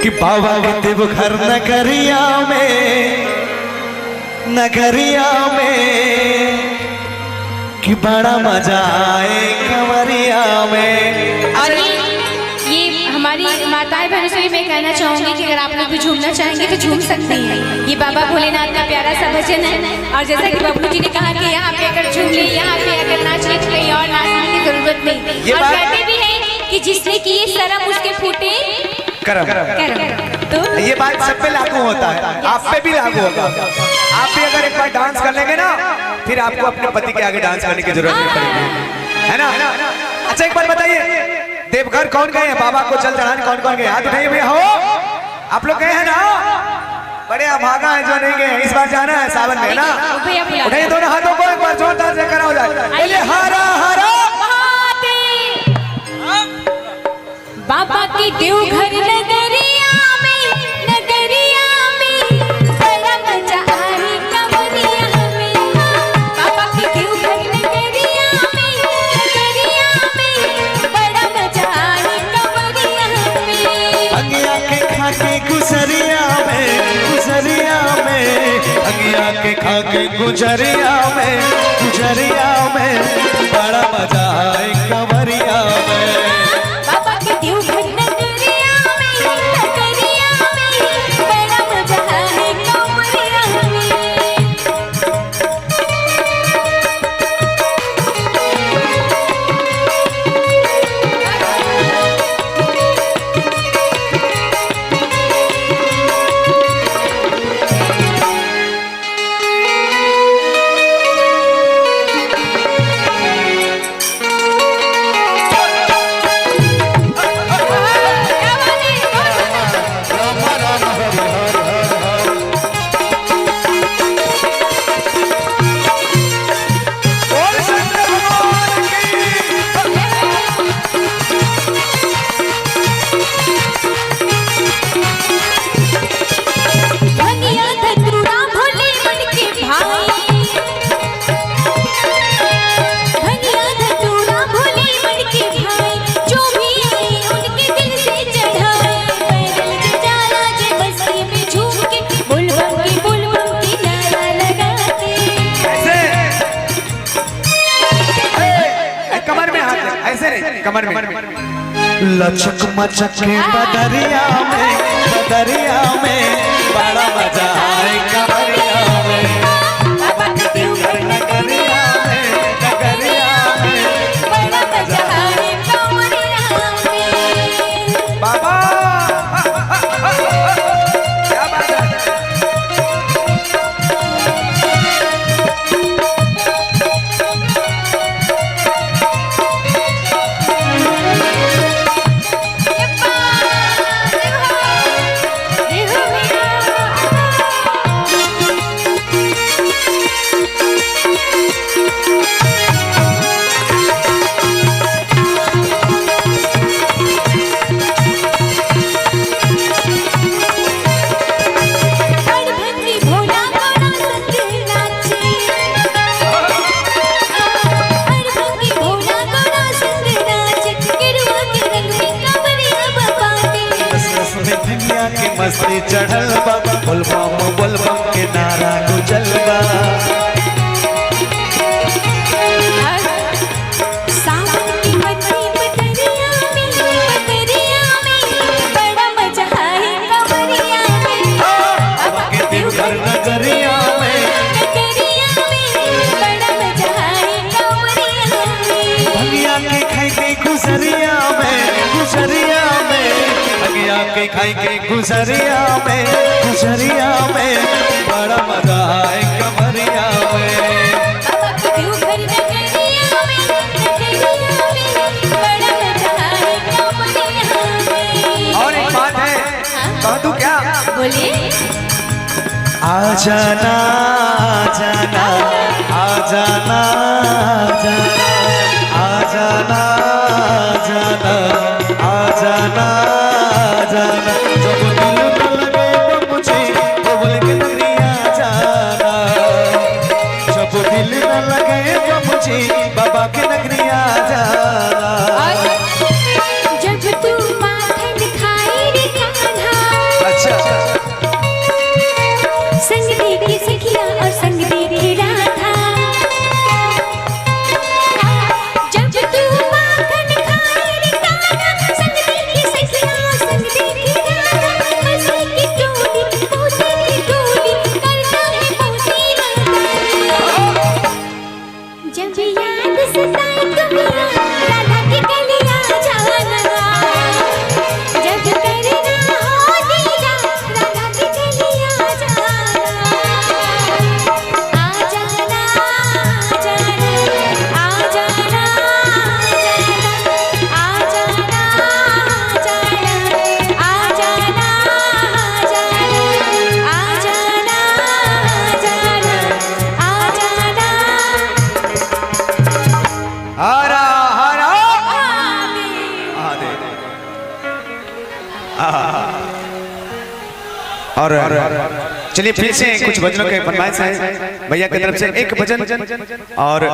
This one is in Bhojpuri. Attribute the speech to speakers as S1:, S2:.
S1: कि बाबा के देवघर नगरिया में कि बड़ा मजा आए कंवरिया में।
S2: और ये हमारी माताएं बहनों से भी मैं कहना चाहूंगी कि अगर आप लोग भी झूमना चाहेंगे तो झूम सकते हैं। ये बाबा भोलेनाथ का प्यारा सा भजन है। और जैसा कि बबलू जी ने कहा कि यहाँ पे अगर झूम ले, यहाँ पे अगर नाच ले तो कहीं और नाचने की जरूरत नहीं। और कहते भी हैं कि जिसने किए शर्म उसके फूटे करम। तो
S1: ये बात सब पे लागू होता है, आप पे भी लागू होगा। आप भी अगर एक बार डांस कर लेंगे ना, फिर आपको अपने पति के आगे डांस करने की जरूरत नहीं पड़ेगी, है ना? अच्छा एक बात बताइए, देवघर कौन गए हैं? बाबा को जल चढ़ाने कौन कौन गए? हाथ उठाइए भैया। हो आप लोग गए हैं ना? बड़े अभागा है जो नहीं गए। इस बार जाना है सावन में ना। उठाइए दोनों हाथों को, एक बार जोरदार से करा हो जाए। बोलिए हरा हरा
S2: बाबा की देवघर नगरिया में बड़ा मजा आए कंवरिया में। बाबा की देवघर नगरिया में बड़ा मजा आए कंवरिया में।
S1: अंगिया के खा के गुजरिया में बड़ा मजा आए कंवरिया में।
S2: बाबा की देवघर नगरिया में बड़ा मजा आए कंवरिया में।
S1: कमर में लचक मचक के बदरिया में बड़ा मजा आए कंवरिया में। बाबा के देवघर नगरिया में
S2: बड़ा मजा आए कंवरिया में।
S1: बाबा क्या बात है। मस्ती चढ़ल बा बोलबम के नारा गुजल बा।
S2: सावन की बदरिया में बड़ा मजा आए कंवरिया में।
S1: बाबा के देवघर नगरिया में
S2: बड़ा मजा आए कंवरिया में।
S1: भंगिया के खाई के गुजरिया में भंगिया के खाई के गुजरिया में बड़ा मजा आए कंवरिया में।
S2: बाबा की देवघर नगरिया में बड़ा मजा आए कंवरिया में।
S1: और एक बात है, कह दूं क्या?
S2: बोलिए।
S1: आ जाना जब दिल न लगे तो मुझे बोल के नगरिया जाना। जब दिल न लगे तो मुझे बाबा के नगरिया जाना।
S2: जब तू माथे दिखाई रे कान्हा
S1: और चलिए फिर से कुछ भजनों के फरमाइश है भैया की तरफ से एक भजन और